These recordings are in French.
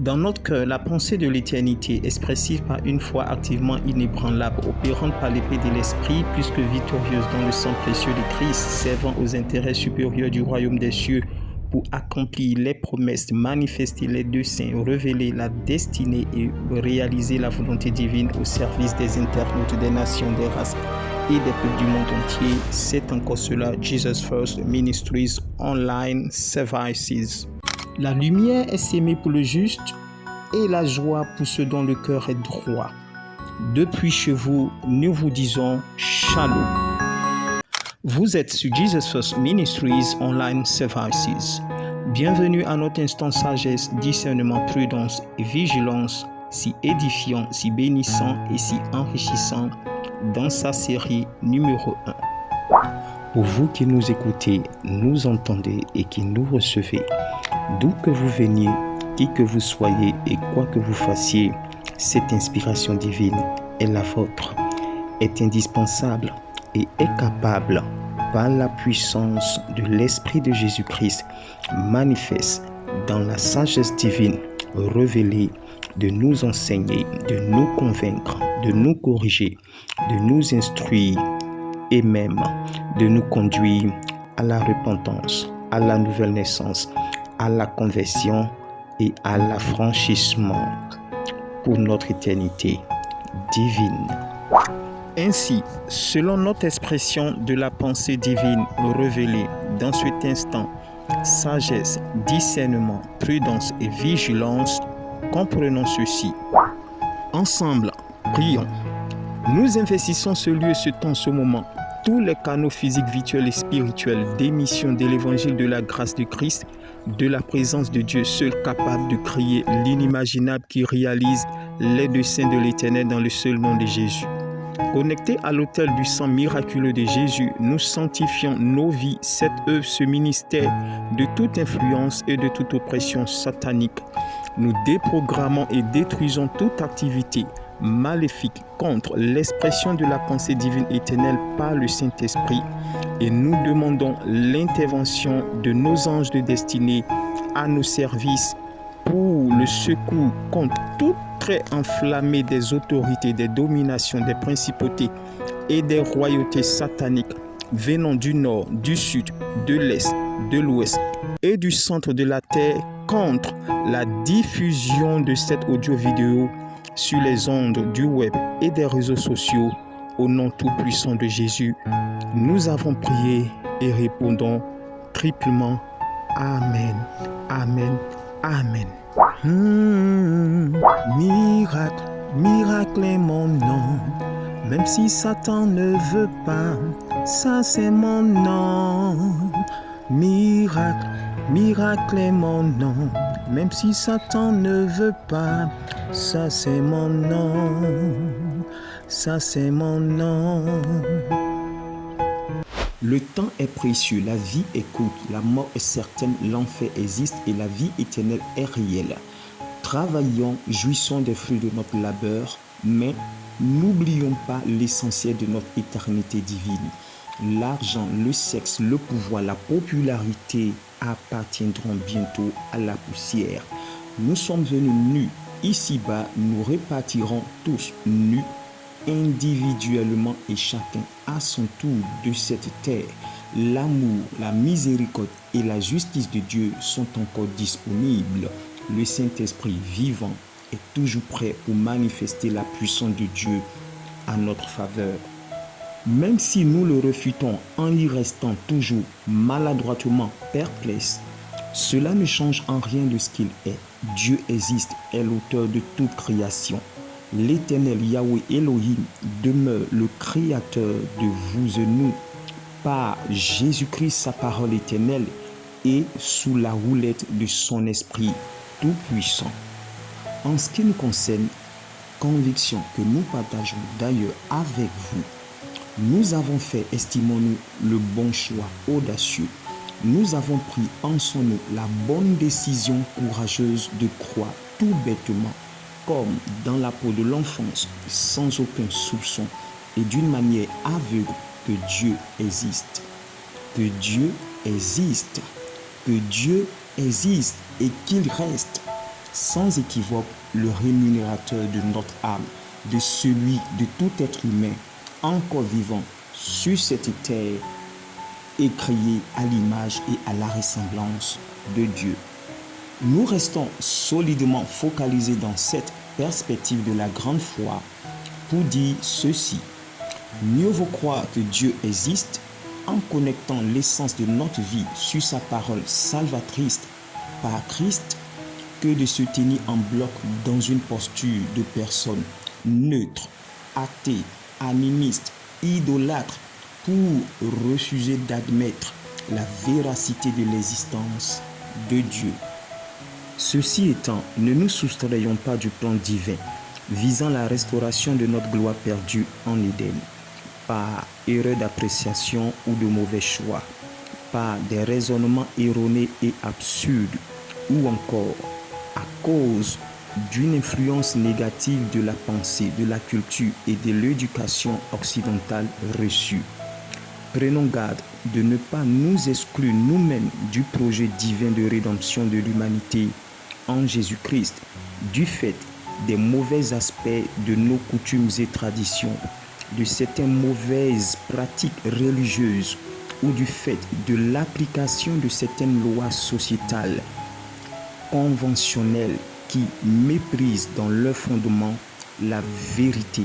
Dans notre cœur, la pensée de l'éternité, expressive par une foi activement inébranlable, opérante par l'épée de l'Esprit, plus que victorieuse dans le sang précieux de Christ, servant aux intérêts supérieurs du royaume des cieux, pour accomplir les promesses, manifester les desseins, révéler la destinée et réaliser la volonté divine au service des internautes, des nations, des races et des peuples du monde entier. C'est encore cela, Jesus First Ministries Online Services. La lumière est sémée pour le juste et la joie pour ceux dont le cœur est droit. Depuis chez vous, nous vous disons Shalom. Vous êtes sur Jesus First Ministries Online Services. Bienvenue à notre instant sagesse, discernement, prudence et vigilance, si édifiant, si bénissant et si enrichissant dans sa série numéro 1. Pour vous qui nous écoutez, nous entendez et qui nous recevez, d'où que vous veniez, qui que vous soyez et quoi que vous fassiez, cette inspiration divine est la vôtre, est indispensable et est capable, par la puissance de l'Esprit de Jésus-Christ, manifeste dans la sagesse divine révélée, de nous enseigner, de nous convaincre, de nous corriger, de nous instruire et même de nous conduire à la repentance, à la nouvelle naissance, à la conversion et à l'affranchissement pour notre éternité divine. Ainsi, selon notre expression de la pensée divine révélée dans cet instant, sagesse, discernement, prudence et vigilance, comprenons ceci. Ensemble, prions. Nous investissons ce lieu, ce temps, ce moment, tous les canaux physiques, virtuels et spirituels d'émission de l'évangile de la grâce de Christ, de la présence de Dieu seul capable de créer l'inimaginable qui réalise les desseins de l'Éternel dans le seul nom de Jésus. Connectés à l'autel du sang miraculeux de Jésus, nous sanctifions nos vies, cette œuvre, ce ministère de toute influence et de toute oppression satanique. Nous déprogrammons et détruisons toute activité maléfique contre l'expression de la pensée divine éternelle par le Saint-Esprit et nous demandons l'intervention de nos anges de destinée à nos services pour le secours contre tout trait enflammé des autorités, des dominations, des principautés et des royautés sataniques venant du nord, du sud, de l'est, de l'ouest et du centre de la terre contre la diffusion de cette audio-vidéo sur les ondes du web et des réseaux sociaux. Au nom tout-puissant de Jésus, nous avons prié et répondons triplement Amen, Amen, Amen. Miracle, miracle est mon nom, même si Satan ne veut pas, ça c'est mon nom. Miracle, miracle est mon nom, même si Satan ne veut pas, ça c'est mon nom, ça c'est mon nom. Le temps est précieux, la vie est courte, la mort est certaine, l'enfer existe et la vie éternelle est réelle. Travaillons, jouissons des fruits de notre labeur, mais n'oublions pas l'essentiel de notre éternité divine. L'argent, le sexe, le pouvoir, la popularité appartiendront bientôt à la poussière. Nous sommes venus nus. Ici-bas, nous repartirons tous nus, individuellement et chacun à son tour de cette terre. L'amour, la miséricorde et la justice de Dieu sont encore disponibles. Le Saint-Esprit vivant est toujours prêt pour manifester la puissance de Dieu à notre faveur. Même si nous le refutons en y restant toujours maladroitement perplexes, cela ne change en rien de ce qu'il est. Dieu existe, est l'auteur de toute création. L'Éternel Yahweh Elohim demeure le créateur de vous et nous par Jésus-Christ, sa parole éternelle, et sous la houlette de son esprit tout-puissant. En ce qui nous concerne, conviction que nous partageons d'ailleurs avec vous, nous avons fait, estimons-nous, le bon choix audacieux. Nous avons pris en son nom la bonne décision courageuse de croire tout bêtement, comme dans la peau de l'enfance, sans aucun soupçon et d'une manière aveugle, que Dieu existe. Que Dieu existe. Que Dieu existe et qu'il reste sans équivoque le rémunérateur de notre âme, de celui de tout être humain encore vivant sur cette terre et créé à l'image et à la ressemblance de Dieu. Nous restons solidement focalisés dans cette perspective de la grande foi pour dire ceci. Mieux vaut croire que Dieu existe en connectant l'essence de notre vie sur sa parole salvatrice par Christ que de se tenir en bloc dans une posture de personne neutre, athée, animiste, idolâtre pour refuser d'admettre la véracité de l'existence de Dieu. Ceci étant, ne nous soustrayons pas du plan divin visant la restauration de notre gloire perdue en Éden, par erreur d'appréciation ou de mauvais choix, par des raisonnements erronés et absurdes, ou encore à cause d'une influence négative de la pensée, de la culture et de l'éducation occidentale reçue. Prenons garde de ne pas nous exclure nous-mêmes du projet divin de rédemption de l'humanité en Jésus-Christ, du fait des mauvais aspects de nos coutumes et traditions, de certaines mauvaises pratiques religieuses ou du fait de l'application de certaines lois sociétales conventionnelles qui méprisent dans leur fondement la vérité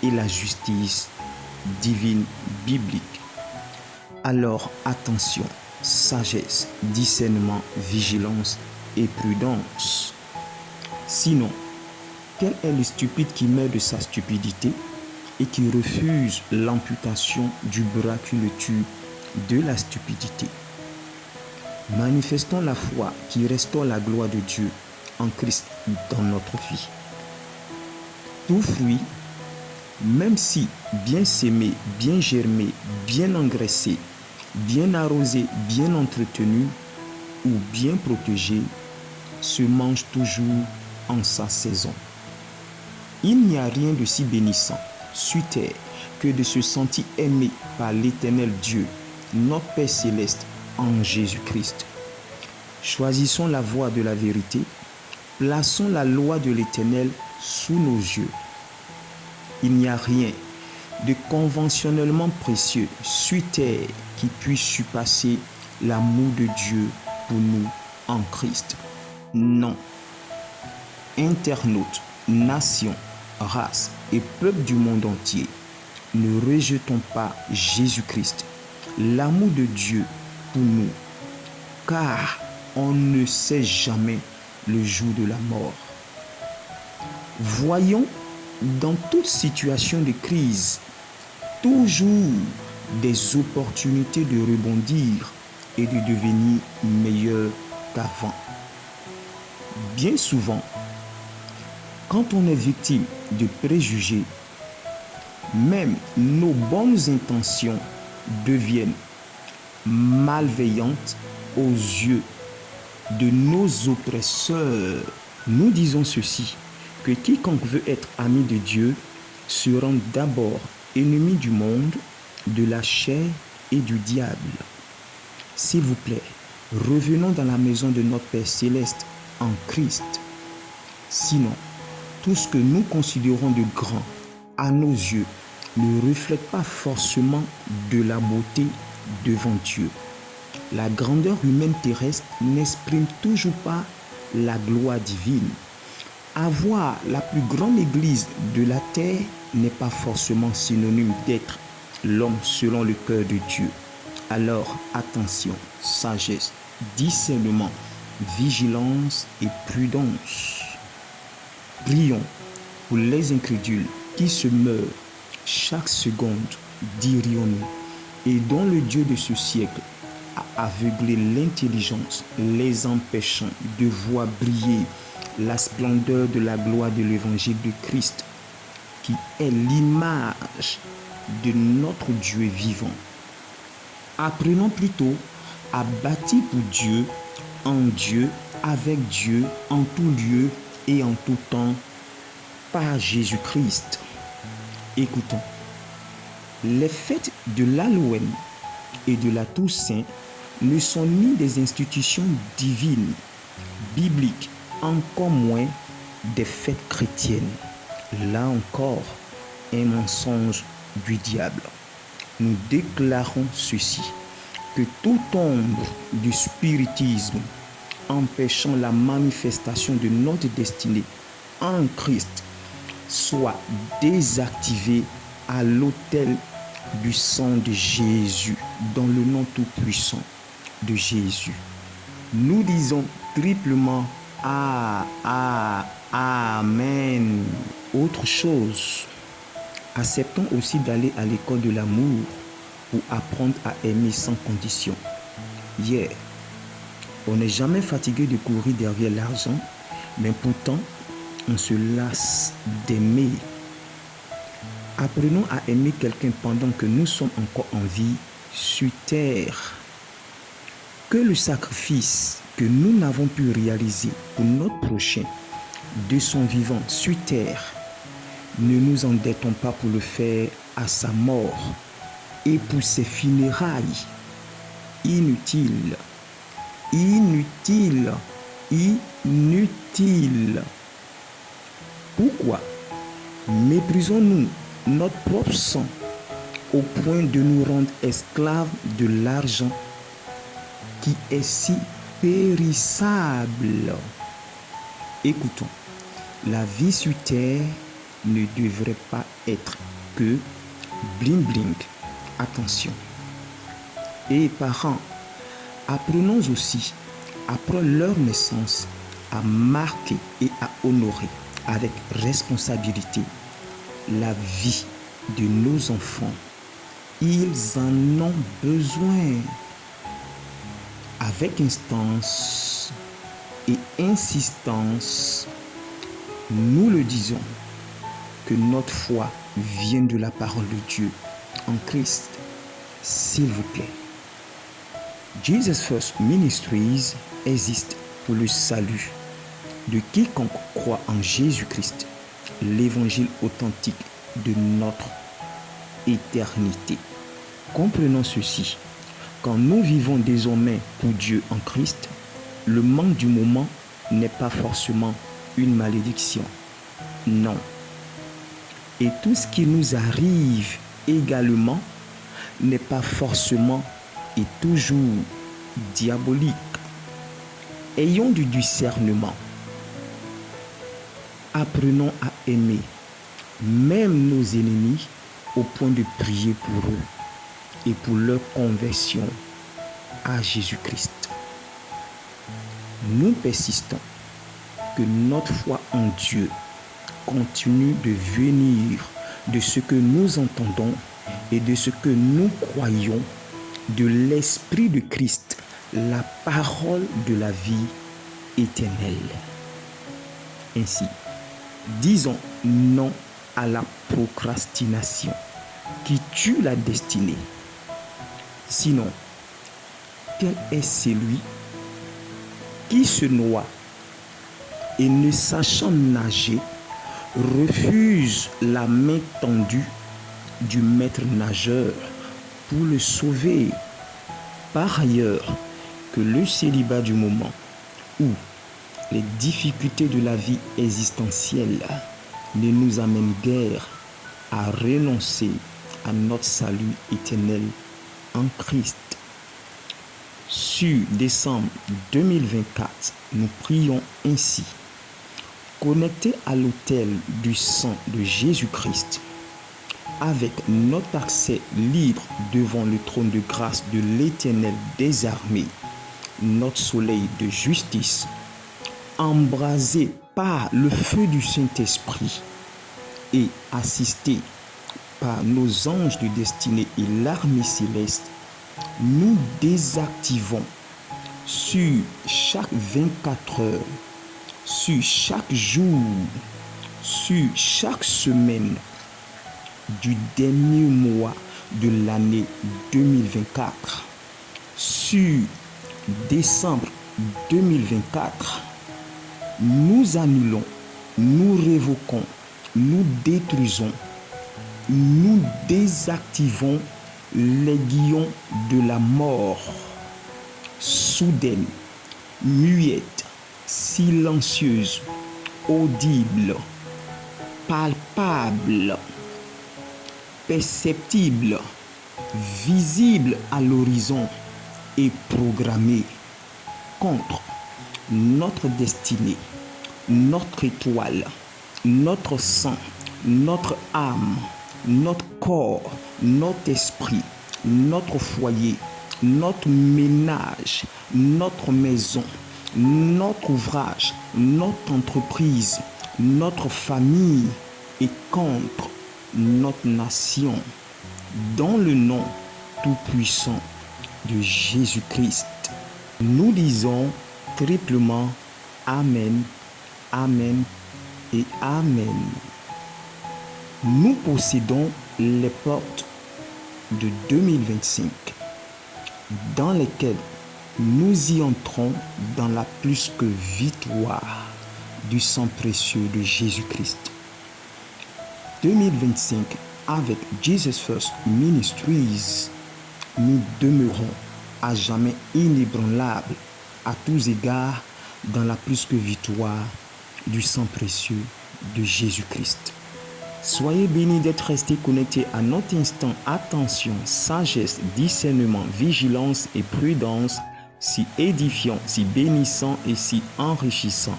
et la justice divine biblique. Alors attention, sagesse, discernement, vigilance et prudence. Sinon, quel est le stupide qui meurt de sa stupidité et qui refuse l'amputation du bras qui le tue de la stupidité? Manifestons la foi qui restaure la gloire de Dieu en Christ dans notre vie. Tout fruit, même si bien sémé, bien germé, bien engraissé, bien arrosé, bien entretenu ou bien protégé, se mange toujours en sa saison. Il n'y a rien de si bénissant sur terre que de se sentir aimé par l'Éternel Dieu, notre Père céleste, en Jésus-Christ. Choisissons la voie de la vérité, plaçons la loi de l'Éternel sous nos yeux. Il n'y a rien de conventionnellement précieux sur terre qui puisse surpasser l'amour de Dieu pour nous en Christ. Non. Internautes, nations, races et peuples du monde entier, ne rejetons pas Jésus-Christ, l'amour de Dieu pour nous, car on ne sait jamais le jour de la mort. Voyons dans toute situation de crise toujours des opportunités de rebondir et de devenir meilleur qu'avant. Bien souvent, quand on est victime de préjugés, même nos bonnes intentions deviennent malveillantes aux yeux de nos oppresseurs. Nous disons ceci, que quiconque veut être ami de Dieu se rend d'abord ennemi du monde, de la chair et du diable. S'il vous plaît, revenons dans la maison de notre Père céleste en Christ. Sinon, tout ce que nous considérons de grand à nos yeux ne reflète pas forcément de la beauté devant Dieu. La grandeur humaine terrestre n'exprime toujours pas la gloire divine. Avoir la plus grande église de la terre n'est pas forcément synonyme d'être l'homme selon le cœur de Dieu. Alors attention, sagesse, discernement, vigilance et prudence. Prions pour les incrédules qui se meurent chaque seconde, dirions-nous, et dont le Dieu de ce siècle a aveuglé l'intelligence, les empêchant de voir briller la splendeur de la gloire de l'évangile de Christ, qui est l'image de notre Dieu vivant. Apprenons plutôt à bâtir pour Dieu, en Dieu, avec Dieu, en tout lieu et en tout temps, par Jésus-Christ. Écoutons. Les fêtes de l'Halloween et de la Toussaint ne sont ni des institutions divines, bibliques, encore moins des fêtes chrétiennes. Là encore, un mensonge du diable. Nous déclarons ceci, que toute ombre du spiritisme empêchant la manifestation de notre destinée en Christ soit désactivée à l'autel du sang de Jésus, dans le nom tout-puissant de Jésus. Nous disons triplement Amen. Autre chose, acceptons aussi d'aller à l'école de l'amour pour apprendre à aimer sans condition. On n'est jamais fatigué de courir derrière l'argent, mais pourtant, on se lasse d'aimer. Apprenons à aimer quelqu'un pendant que nous sommes encore en vie sur terre. Que le sacrifice que nous n'avons pu réaliser pour notre prochain de son vivant sur terre, ne nous endettons pas pour le faire à sa mort et pour ses funérailles. Inutile. Pourquoi méprisons-nous notre propre sang au point de nous rendre esclaves de l'argent qui est si périssable? Écoutons, la vie sur terre ne devrait pas être que bling bling. Attention. Et parents, apprenons aussi, après leur naissance, à marquer et à honorer avec responsabilité la vie de nos enfants. Ils en ont besoin. Avec instance et insistance, nous le disons, que notre foi vient de la parole de Dieu en Christ. S'il vous plaît. Jesus First Ministries existe pour le salut de quiconque croit en Jésus-Christ, l'évangile authentique de notre éternité. Comprenons ceci. Quand nous vivons désormais pour Dieu en Christ, le manque du moment n'est pas forcément une malédiction. Non. Et tout ce qui nous arrive également n'est pas forcément et toujours diabolique. Ayons du discernement. Apprenons à aimer même nos ennemis au point de prier pour eux et pour leur conversion à Jésus-Christ. Nous persistons que notre foi en Dieu continue de venir de ce que nous entendons et de ce que nous croyons de l'Esprit de Christ, la parole de la vie éternelle. Ainsi, disons non à la procrastination qui tue la destinée. Sinon, quel est celui qui se noie et ne sachant nager, refuse la main tendue du maître nageur pour le sauver? Par ailleurs, que le célibat du moment ou les difficultés de la vie existentielle ne nous amènent guère à renoncer à notre salut éternel en Christ. Sur décembre 2024, nous prions ainsi. Connectés à l'autel du sang de Jésus-Christ, avec notre accès libre devant le trône de grâce de l'Éternel des armées, notre soleil de justice, embrasé par le feu du Saint-Esprit et assisté par nos anges de destinée et l'armée céleste, nous désactivons sur chaque 24 heures, sur chaque jour, sur chaque semaine du dernier mois de l'année 2024, sur décembre 2024, nous annulons, nous révoquons, nous détruisons, nous désactivons les guillons de la mort, soudaine, muette, silencieuse, audible, palpable, perceptible, visible à l'horizon et programmée contre notre destinée, notre étoile, notre sang, notre âme, notre corps, notre esprit, notre foyer, notre ménage, notre maison, notre ouvrage, notre entreprise, notre famille et contre notre nation, dans le nom tout-puissant de Jésus-Christ. Nous disons triplement Amen, Amen et Amen. Nous possédons les portes de 2025 dans lesquelles nous y entrons dans la plus que victoire du sang précieux de Jésus-Christ. 2025 avec Jesus First Ministries, nous demeurons à jamais inébranlables à tous égards dans la plus que victoire du sang précieux de Jésus-Christ. Soyez bénis d'être restés connectés à notre instant. Attention, sagesse, discernement, vigilance et prudence, si édifiant, si bénissant et si enrichissant.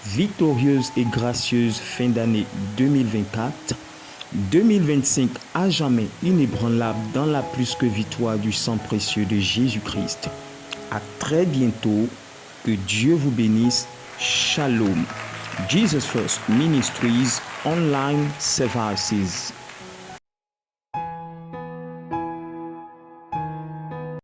Victorieuse et gracieuse fin d'année 2024. 2025 à jamais inébranlable dans la plus que victoire du sang précieux de Jésus-Christ. À très bientôt. Que Dieu vous bénisse. Shalom. Jesus First Ministries Online Services.